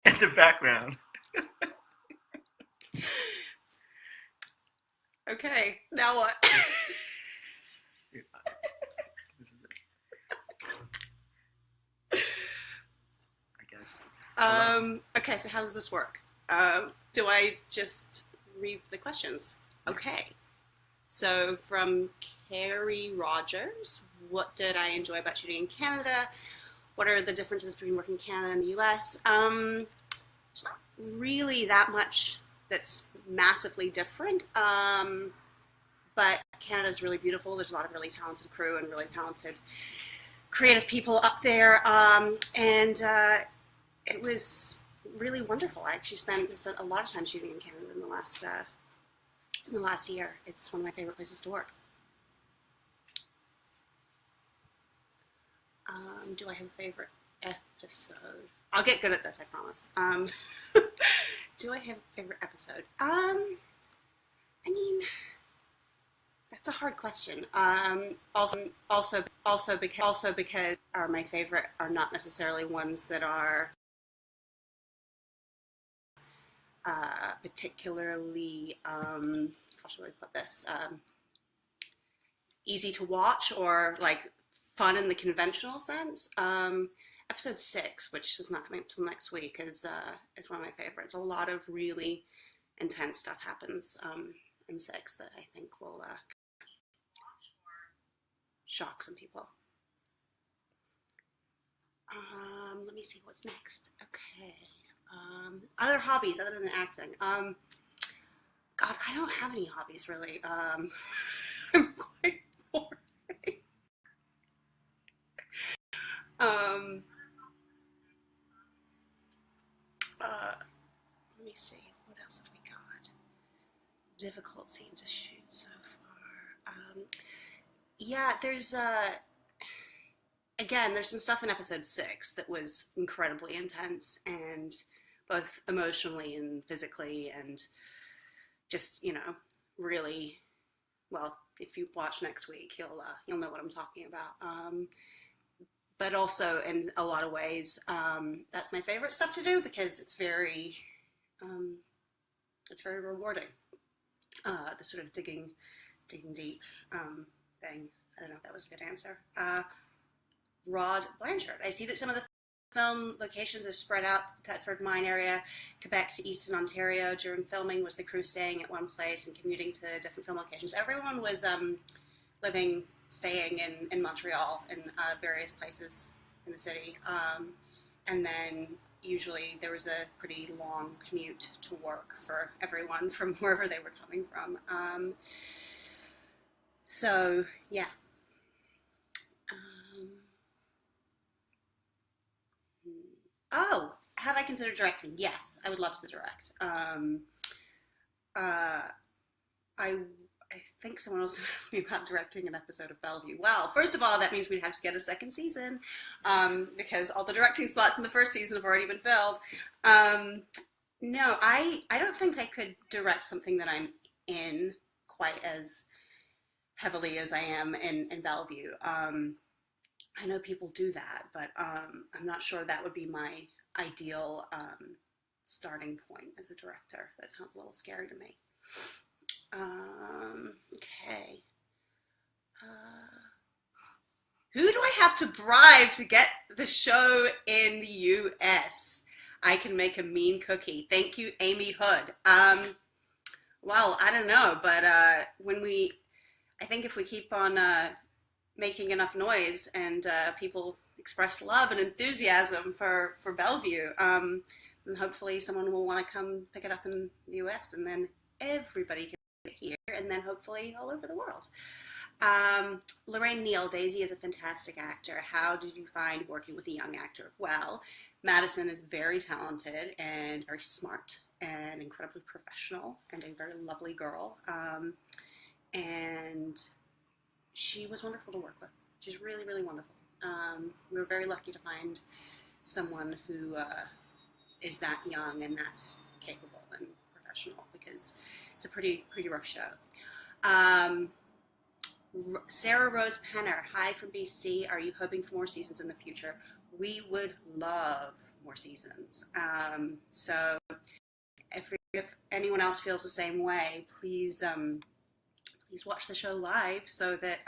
in the background. Okay, now what? This is it. I guess. Okay, so how does this work? Do I just read the questions? Okay. So from Carrie Rogers, what did I enjoy about shooting in Canada? What are the differences between working in Canada and the US? There's not really that much that's massively different. But Canada's really beautiful. There's a lot of really talented crew and really talented creative people up there. And it was really wonderful. I actually spent a lot of time shooting in Canada in the last year. It's one of my favorite places to work. Do I have a favorite episode? I'll get good at this, I promise. Do I have a favorite episode? I mean, that's a hard question. Also because are my favorite are not necessarily ones that are particularly how should I put this? Easy to watch or like fun in the conventional sense. Episode 6, which is not coming up till next week, is one of my favorites. A lot of really intense stuff happens in 6 that I think will shock some people. Let me see what's next. Okay. Other hobbies other than acting. God, I don't have any hobbies really. I'm quite boring. Um, Let me see. What else have we got? Difficult scene to shoot so far. Yeah, there's again, there's some stuff in episode 6 that was incredibly intense and both emotionally and physically and just, really well, if you watch next week, you'll know what I'm talking about. But also in a lot of ways, that's my favorite stuff to do because um, it's very rewarding. The sort of digging deep thing. I don't know if that was a good answer. Rod Blanchard. I see that some of the film locations are spread out: Thetford mine area, Quebec to Eastern Ontario. During filming, was the crew staying at one place and commuting to different film locations? Everyone was staying in Montreal and various places in the city. And then usually there was a pretty long commute to work for everyone from wherever they were coming from. So, yeah. Oh, have I considered directing? Yes, I would love to direct. Uh, I I think someone also asked me about directing an episode of Bellevue. Well, first of all, that means we'd have to get a second season because all the directing spots in the first season have already been filled. Um, no, I don't think I could direct something that I'm in quite as heavily as I am in Bellevue. I know people do that, but I'm not sure that would be my ideal starting point as a director. That sounds a little scary to me. Okay. Who do I have to bribe to get the show in the US? I can make a mean cookie. Thank you, Amy Hood. Well, I don't know, but I think if we keep on making enough noise and people express love and enthusiasm for Bellevue, then hopefully someone will want to come pick it up in the US, and then everybody can get it here, and then hopefully all over the world. Lorraine Neal, Daisy is a fantastic actor. How did you find working with a young actor? Well, Madison is very talented and very smart and incredibly professional and a very lovely girl. And she was wonderful to work with. She's really, really wonderful. We were very lucky to find someone who is that young and that capable and professional because it's a pretty rough show. Sarah Rose Penner, hi from BC. Are you hoping for more seasons in the future? We would love more seasons. So if anyone else feels the same way, please watch the show live so that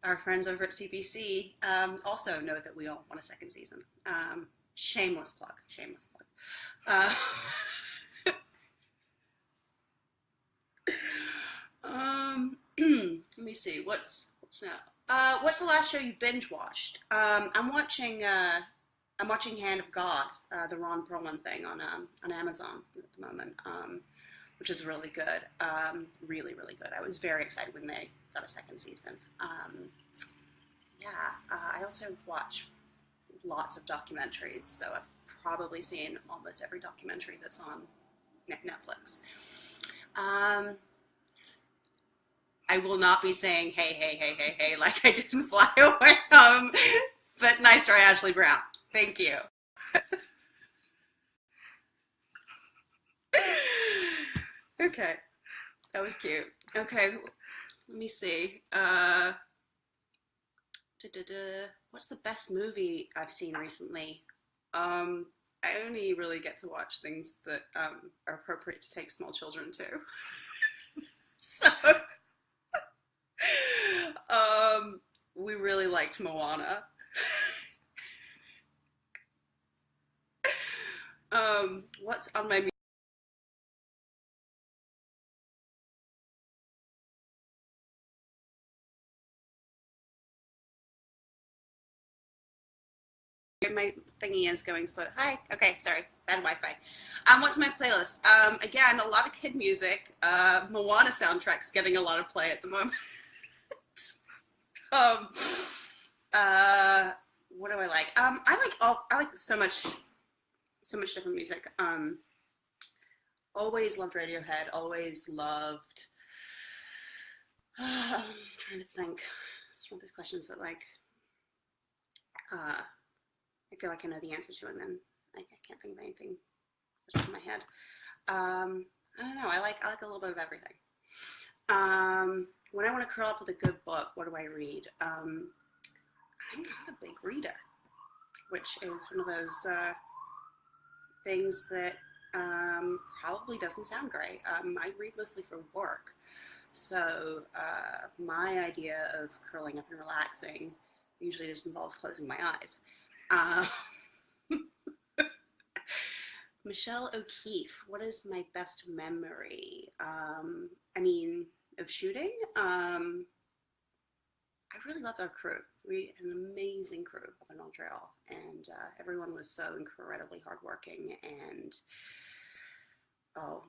our friends over at CBC also know that we all want a second season. Shameless plug. Shameless plug. Let me see. What's now? What's the last show you binge watched? I'm watching Hand of God, the Ron Perlman thing on Amazon at the moment, which is really good. Really, really good. I was very excited when they got a second season. I also watch lots of documentaries, so I've probably seen almost every documentary that's on Netflix. I will not be saying hey like I did in Fly Away Home, but nice try, Ashley Brown. Thank you. Okay, that was cute. Okay, let me see. What's the best movie I've seen recently? I only really get to watch things that are appropriate to take small children to. So, we really liked Moana. What's on my thingy is going slow. Hi. Okay, sorry. Bad Wi-Fi. What's my playlist? Again, a lot of kid music. Moana soundtrack's getting a lot of play at the moment. What do I like? I like so much different music. Always loved Radiohead. Always loved. I'm trying to think. It's one of those questions that I feel like I know the answer to, and then I can't think of anything off the top of my head. I don't know. I like a little bit of everything. When I want to curl up with a good book, what do I read? I'm not a big reader, which is one of those things that probably doesn't sound great. I read mostly for work, so my idea of curling up and relaxing usually just involves closing my eyes. Michelle O'Keefe, what is my best memory? Of shooting? I really loved our crew. We had an amazing crew up in Montreal, and everyone was so incredibly hardworking and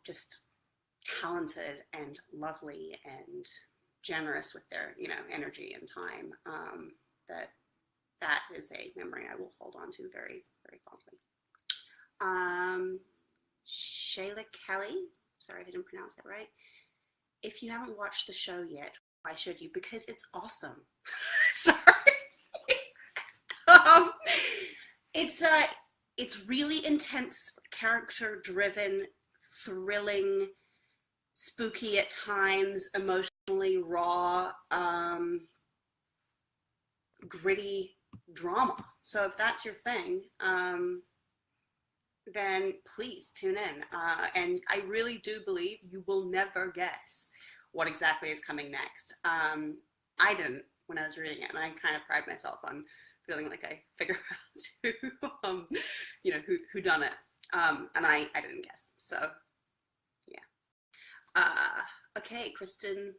just talented and lovely and generous with their energy and time. That is a memory I will hold on to very, very fondly. Shayla Kelly, sorry if I didn't pronounce that right. If you haven't watched the show yet, why should you? Because it's awesome. Sorry. It's really intense, character-driven, thrilling, spooky at times, emotionally raw, gritty drama. So if that's your thing, then please tune in. And I really do believe you will never guess what exactly is coming next. I didn't when I was reading it, and I kind of pride myself on feeling like I figure out who done it. And I didn't guess. So yeah. Okay, Kristen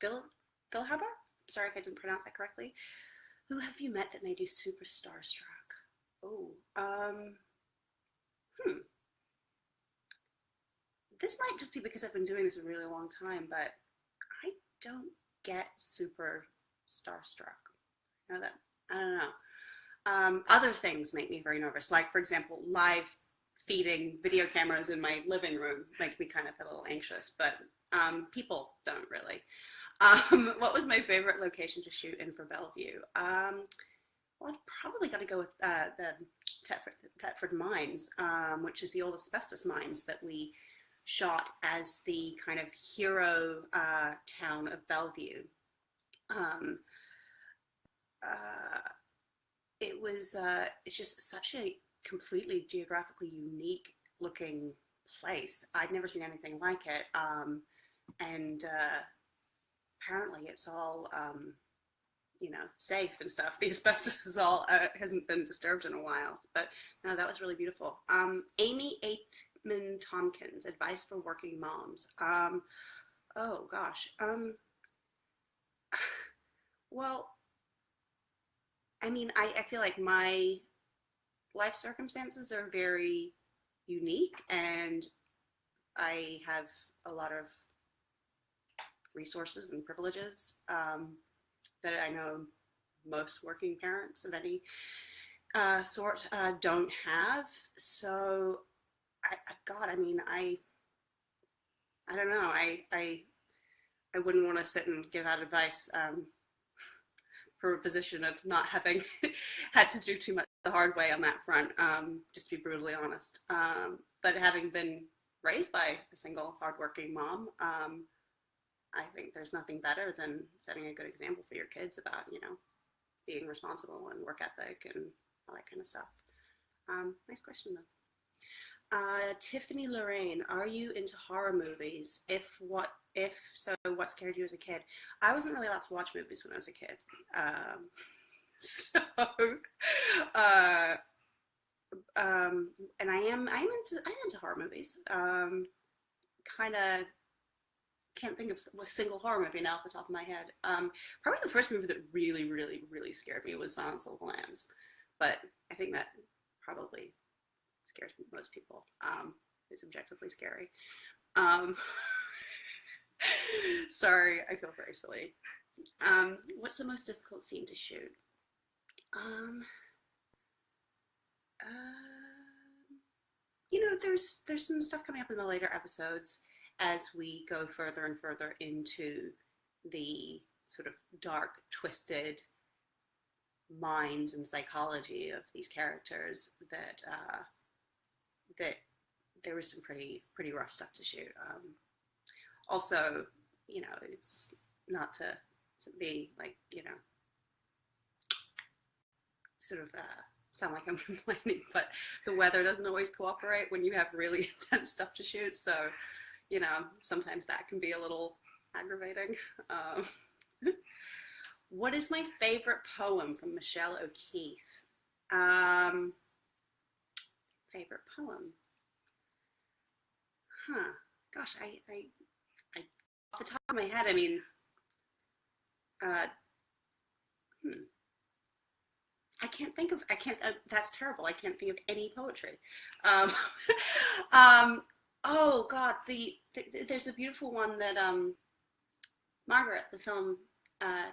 Billhaber? Sorry if I didn't pronounce that correctly. Who have you met that made you super starstruck? This might just be because I've been doing this a really long time, but I don't get super starstruck. You know that? I don't know. Other things make me very nervous. Like, for example, live feeding video cameras in my living room make me kind of a little anxious, but people don't really. What was my favorite location to shoot in for Bellevue? Well, I've probably got to go with the Thetford Mines, which is the old asbestos mines that we shot as the kind of hero town of Bellevue. it's just such a completely geographically unique looking place. I'd never seen anything like it. And apparently it's all, safe and stuff. The asbestos is all, hasn't been disturbed in a while, but no, that was really beautiful. Amy Aitman Tompkins, advice for working moms. Oh gosh. Well, I mean, I feel like my life circumstances are very unique, and I have a lot of resources and privileges that I know most working parents of any sort don't have. So, God, I mean, I don't know. I wouldn't want to sit and give out advice for a position of not having had to do too much the hard way on that front, just to be brutally honest. But having been raised by a single hardworking mom, I think there's nothing better than setting a good example for your kids about, being responsible and work ethic and all that kind of stuff. Nice question though. Tiffany Lorraine, are you into horror movies? If so, what scared you as a kid? I wasn't really allowed to watch movies when I was a kid. So, and I'm into horror movies. Kind of can't think of a single horror movie now off the top of my head. Probably the first movie that really, really, really scared me was Silence of the Lambs, but I think that probably scares most people. It's objectively scary. Sorry, I feel very silly. What's the most difficult scene to shoot? There's some stuff coming up in the later episodes as we go further and further into the sort of dark, twisted minds and psychology of these characters that there was some pretty rough stuff to shoot. Also, it's not to be like, sort of sound like I'm complaining, but the weather doesn't always cooperate when you have really intense stuff to shoot. So, sometimes that can be a little aggravating. What is my favorite poem from Michelle O'Keeffe? Favorite poem? Gosh, I off the top of my head, I mean, that's terrible. I can't think of any poetry. Oh God, there's a beautiful one that Margaret, the film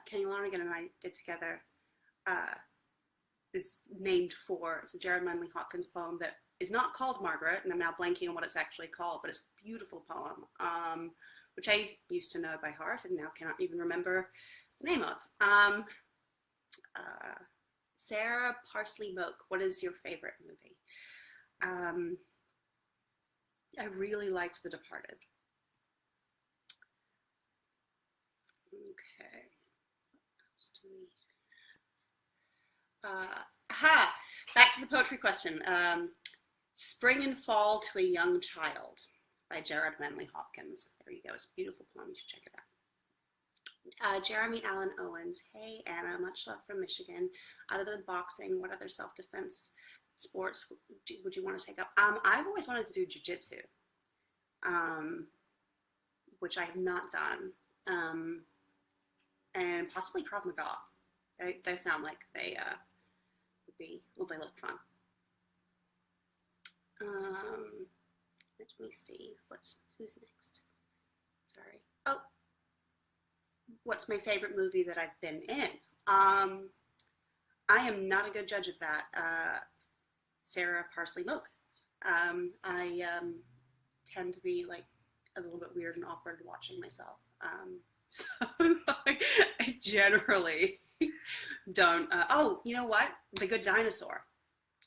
Kenny Lonergan and I did together, is named for. It's a Jared Manley Hopkins poem that is not called Margaret, and I'm now blanking on what it's actually called, but it's a beautiful poem, which I used to know by heart and now cannot even remember the name of. Sarah Parsley Moak, what is your favorite movie? I really liked The Departed. Okay. What else do we... Back to the poetry question. Spring and Fall to a Young Child by Jared Manley Hopkins. There you go. It's a beautiful poem. You should check it out. Jeremy Allen Owens. Hey, Anna. Much love from Michigan. Other than boxing, what other self-defense sports would you want to take up? I've always wanted to do jiu-jitsu, which I have not done, and possibly Krav Maga. They sound like they they look fun. Let me see. Who's next? Sorry. Oh, what's my favorite movie that I've been in? I am not a good judge of that. Sarah Parsley Moak. I tend to be like a little bit weird and awkward watching myself. So I generally don't. Oh, you know what? The Good Dinosaur.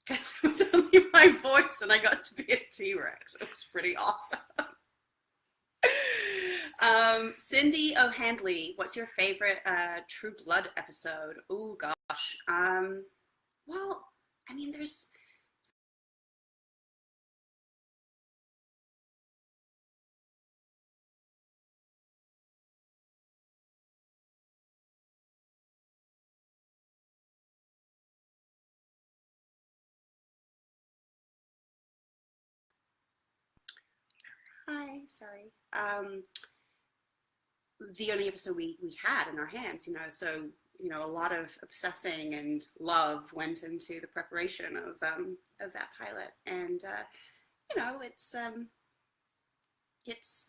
Because it was only my voice and I got to be a T-Rex. It was pretty awesome. Cindy O'Handley, what's your favorite True Blood episode? Oh gosh. Well, I mean, there's hi, sorry. The only episode we had in our hands, so a lot of obsessing and love went into the preparation of that pilot, and it's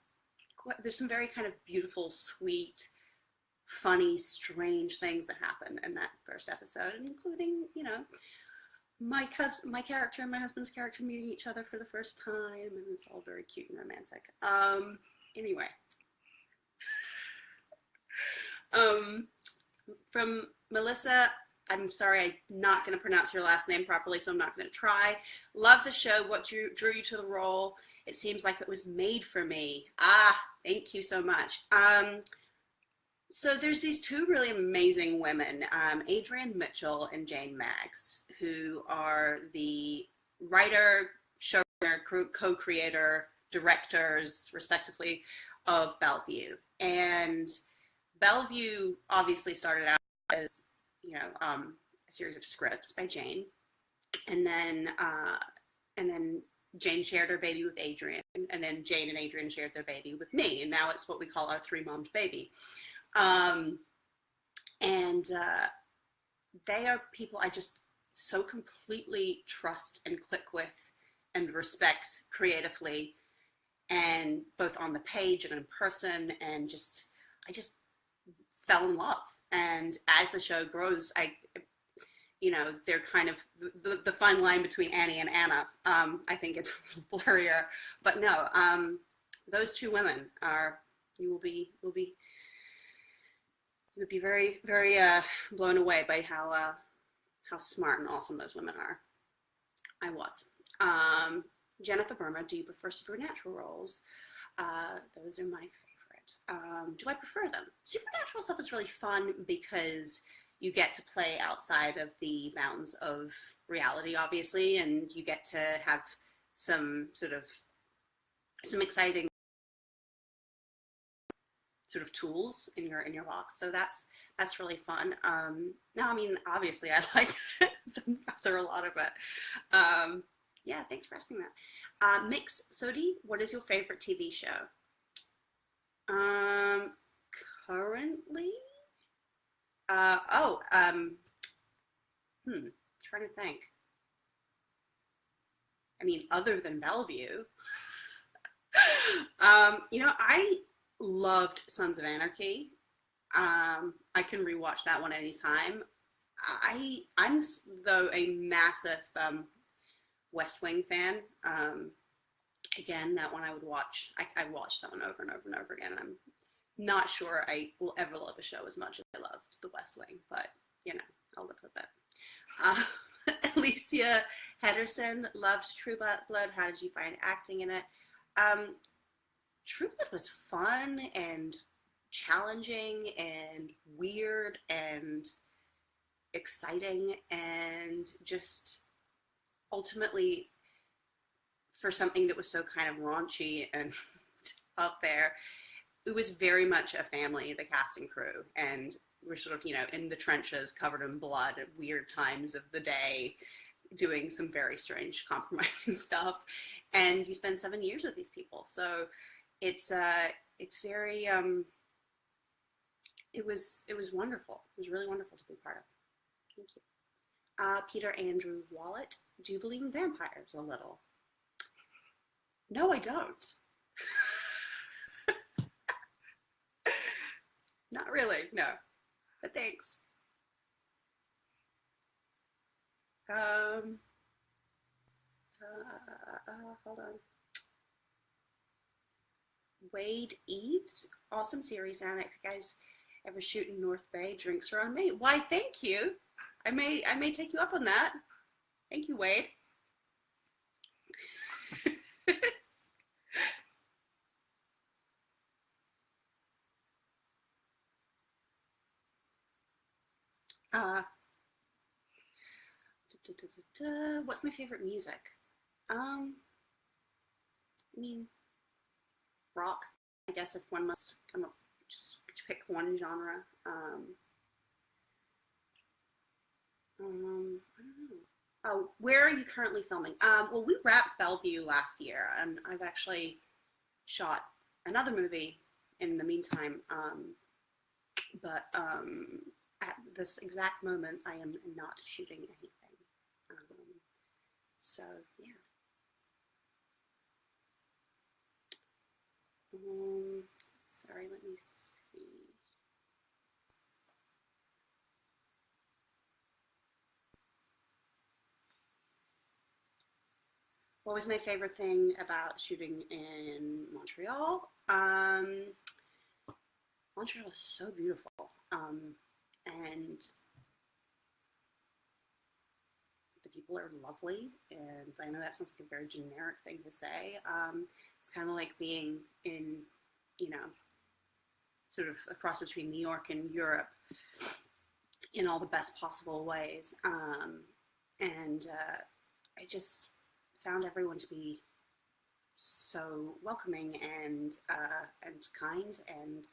quite, there's some very kind of beautiful, sweet, funny, strange things that happen in that first episode, including my character and my husband's character meeting each other for the first time, and it's all very cute and romantic. Anyway, um, from Melissa. I'm sorry, I'm not going to pronounce your last name properly, so I'm not going to try. Love the show. What drew you to the role? It seems like it was made for me. Ah, thank you so much. So there's these two really amazing women, Adrienne Mitchell and Jane Maggs, who are the writer, showrunner, co-creator, directors, respectively, of Bellevue. And Bellevue obviously started out as, a series of scripts by Jane, and then Jane shared her baby with Adrienne, and then Jane and Adrienne shared their baby with me, and now it's what we call our three-mommed baby. And they are people I just so completely trust and click with and respect creatively, and both on the page and in person, and I just fell in love. And as the show grows, they're kind of the fine line between Annie and Anna. I think it's a little blurrier, but no, those two women are, you would be very, very blown away by how smart and awesome those women are. I was. Jennifer Burma, do you prefer supernatural roles? Those are my favorite. Do I prefer them? Supernatural stuff is really fun because you get to play outside of the bounds of reality, obviously, and you get to have some exciting sort of tools in your box. So that's really fun. No, I mean, obviously I like done rather a lot of it. Yeah, thanks for asking that. Mix Sodi, what is your favorite TV show? Currently, trying to think. I mean, other than Bellevue, I loved Sons of Anarchy. I can rewatch that one anytime. I'm though a massive West Wing fan. Again, that one I would watch. I watched that one over and over and over again. And I'm not sure I will ever love a show as much as I loved The West Wing, but I'll live with it. Alicia Henderson loved True Blood. How did you find acting in it? True Blood was fun and challenging and weird and exciting, and just ultimately, for something that was so kind of raunchy and up there, it was very much a family, the cast and crew, and we're sort of, in the trenches, covered in blood at weird times of the day, doing some very strange, compromising stuff, and you spend 7 years with these people, so it's very, it was wonderful. It was really wonderful to be part of. Thank you. Peter Andrew Wallet, do you believe in vampires a little? No, I don't. Not really, no. But thanks. Hold on. Wade Eves, awesome series, Anna. If you guys ever shoot in North Bay, drinks are on me. Why, thank you. I may take you up on that. Thank you, Wade. What's my favorite music? I mean, rock. I guess if one must come up, just pick one genre. I don't know. Oh, where are you currently filming? Well, we wrapped Bellevue last year, and I've actually shot another movie in the meantime. But at this exact moment, I am not shooting anything. So yeah. Sorry, let me see. What was my favorite thing about shooting in Montreal? Montreal is so beautiful. And the people are lovely. And I know that sounds like a very generic thing to say. It's kind of like being in, you know, sort of a cross between New York and Europe in all the best possible ways. And I just found everyone to be so welcoming and kind and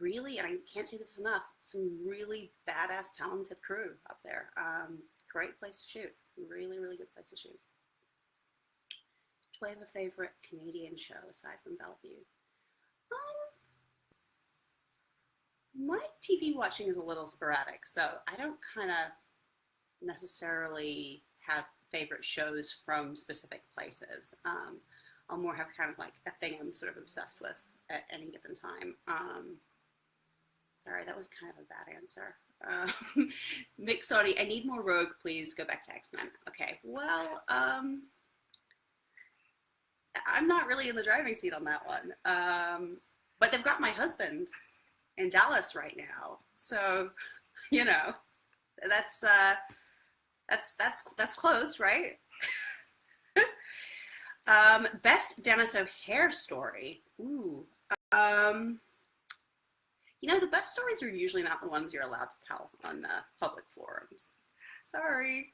really, and I can't say this enough, some really badass, talented crew up there. Great place to shoot. Really, really good place to shoot. Do I have a favorite Canadian show aside from Bellevue? My TV watching is a little sporadic, so I don't kind of necessarily have favorite shows from specific places. I'll more have kind of like a thing I'm sort of obsessed with at any given time. Sorry, that was kind of a bad answer. Mick, sorry, I need more Rogue, please go back to X-Men. Okay, well, I'm not really in the driving seat on that one. But they've got my husband in Dallas right now, so you know, that's close, right? Best Dennis O'Hare story. Ooh. You know, the best stories are usually not the ones you're allowed to tell on public forums. Sorry.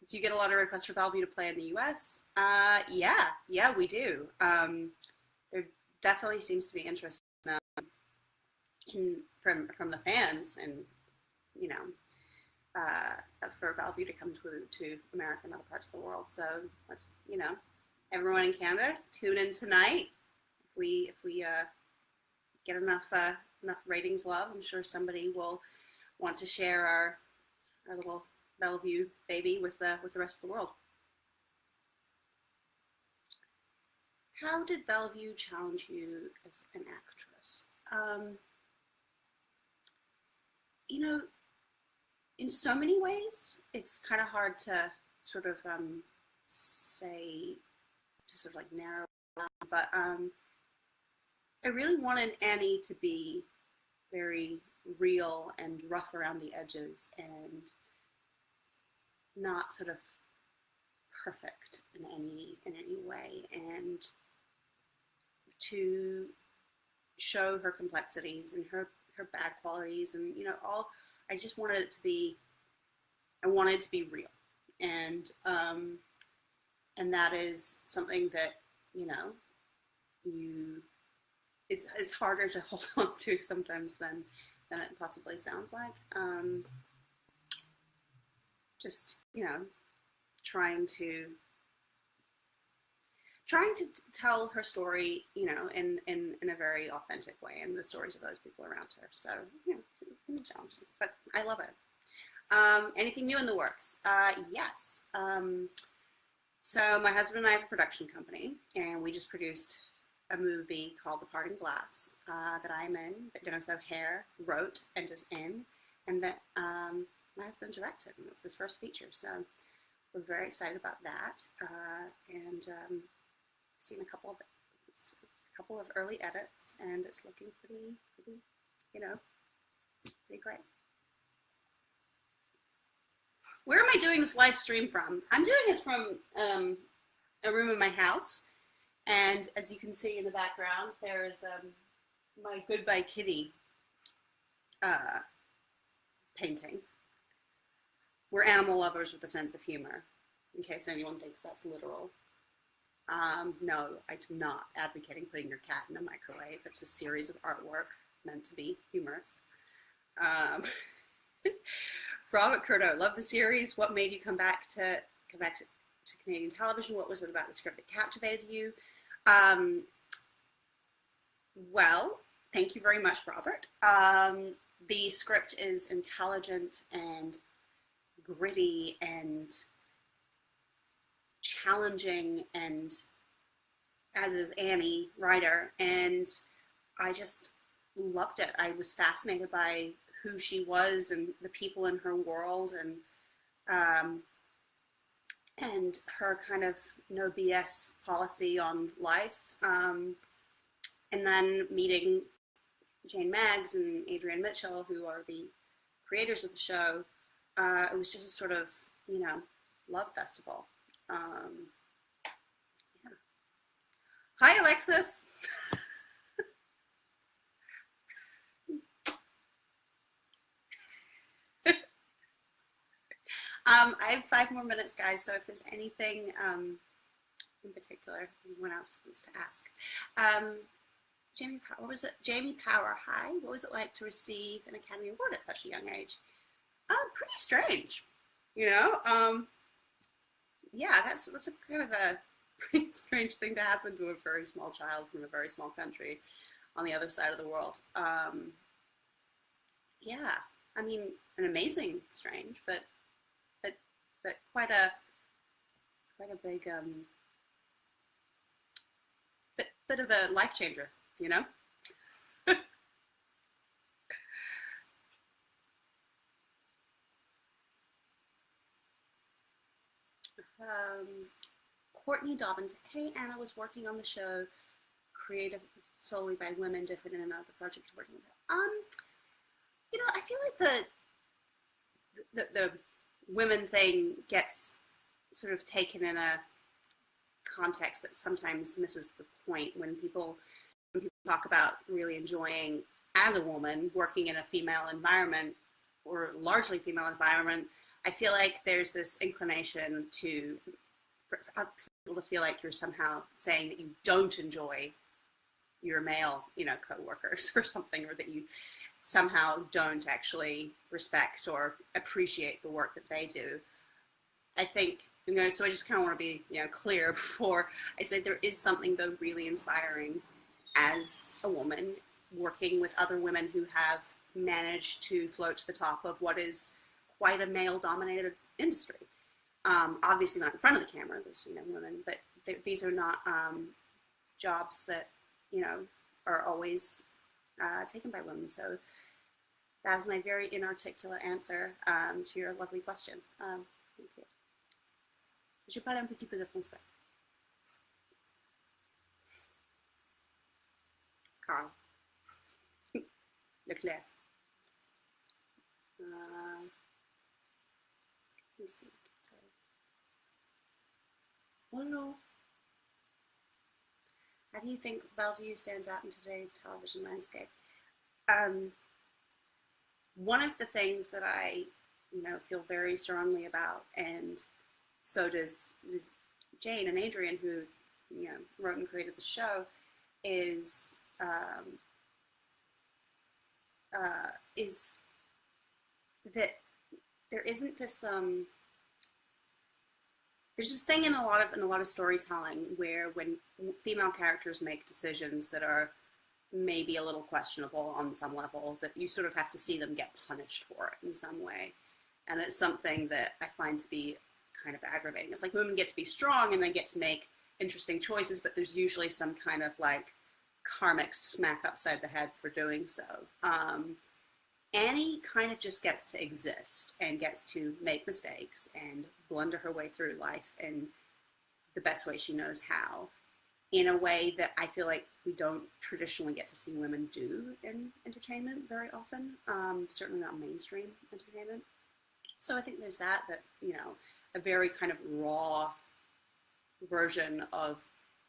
Do you get a lot of requests for Bellevue to play in the U.S.? Yeah, we do. There definitely seems to be interest from the fans, and you know, for Bellevue to come to America and other parts of the world. So let's, you know, everyone in Canada, tune in tonight. If we get enough ratings love, I'm sure somebody will want to share our little Bellevue baby with the rest of the world. How did Bellevue challenge you as an actress? You know, in so many ways, it's kind of hard to sort of say, to sort of like narrow down, but I really wanted Annie to be very real and rough around the edges and not sort of perfect in any way, and to show her complexities and her bad qualities, and you know, all. I just wanted it to be. I wanted it to be real, and that is something that, you know, it's harder to hold on to sometimes than it possibly sounds like. Just, you know, trying to tell her story, you know, in a very authentic way, and the stories of those people around her. So, you know, it's challenging, but I love it. Anything new in the works? Yes. So my husband and I have a production company, and we just produced a movie called The Parting Glass that I'm in, that Dennis O'Hare wrote and is in, and that my husband directed, and it was his first feature. So we're very excited about that, and seen a couple of early edits, and it's looking pretty, you know, pretty great. Where am I doing this live stream from? I'm doing it from a room in my house, and as you can see in the background, there is my Goodbye Kitty painting. We're animal lovers with a sense of humor, in case anyone thinks that's literal. No, I do not advocating putting your cat in a microwave. It's a series of artwork meant to be humorous. Robert Curto, love the series. What made you come back to Canadian television? What was it about the script that captivated you? Well, thank you very much, Robert. The script is intelligent and gritty and challenging, and as is Annie Ryder, and I just loved it. I was fascinated by who she was and the people in her world, and her kind of no BS policy on life. And then meeting Jane Maggs and Adrienne Mitchell, who are the creators of the show, it was just a sort of, love festival. Yeah. Hi, Alexis. I have 5 more minutes, guys, so if there's anything in particular anyone else wants to ask. Jamie Power, what was it? Jamie Power, hi. What was it like to receive an Academy Award at such a young age? Pretty strange, Yeah, that's a kind of a pretty strange thing to happen to a very small child from a very small country on the other side of the world. Yeah, I mean, an amazing strange, but quite a big bit of a life changer, Courtney Dobbins, hey Anna, was working on the show created solely by women, different in another project you're working with. I feel like the women thing gets sort of taken in a context that sometimes misses the point when people talk about really enjoying, as a woman, working in a female environment or largely female environment. I feel like there's this inclination for people to feel like you're somehow saying that you don't enjoy your male, co-workers or something, or that you somehow don't actually respect or appreciate the work that they do. I think, so I just kind of want to be, clear before I say there is something, though, really inspiring as a woman working with other women who have managed to float to the top of what is quite a male-dominated industry. Obviously not in front of the camera, there's, women, but these are not jobs that, are always taken by women. So that is my very inarticulate answer to your lovely question. Thank you. Je parle un petit peu de français. Carl. Leclerc. Let me see. Sorry. Hello. How do you think Bellevue stands out in today's television landscape? One of the things that I, feel very strongly about, and so does Jane and Adrienne, who, wrote and created the show, is that there isn't this there's this thing in a lot of storytelling where when female characters make decisions that are maybe a little questionable on some level, that you sort of have to see them get punished for it in some way. And it's something that I find to be kind of aggravating. It's like women get to be strong and they get to make interesting choices, but there's usually some kind of like karmic smack upside the head for doing so. Annie kind of just gets to exist and gets to make mistakes and blunder her way through life in the best way she knows how, in a way that I feel like we don't traditionally get to see women do in entertainment very often, certainly not mainstream entertainment. So I think there's that, a very kind of raw version of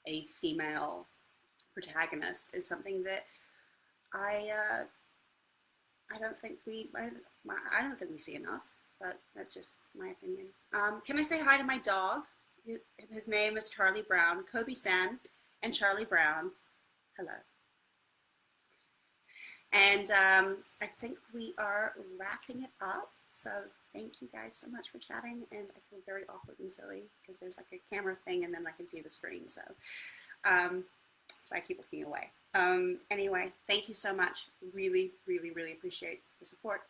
a female protagonist is something that I don't think I don't think we see enough, but that's just my opinion. Can I say hi to my dog? His name is Charlie Brown, Kobe-san and Charlie Brown. Hello. And I think we are wrapping it up. So thank you guys so much for chatting. And I feel very awkward and silly because there's like a camera thing and then I can see the screen. So that's why I keep looking away. Anyway, thank you so much. Really, really, really appreciate the support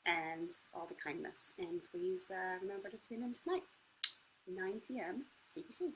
and all the kindness. And please remember to tune in tonight, 9 p.m. CBC.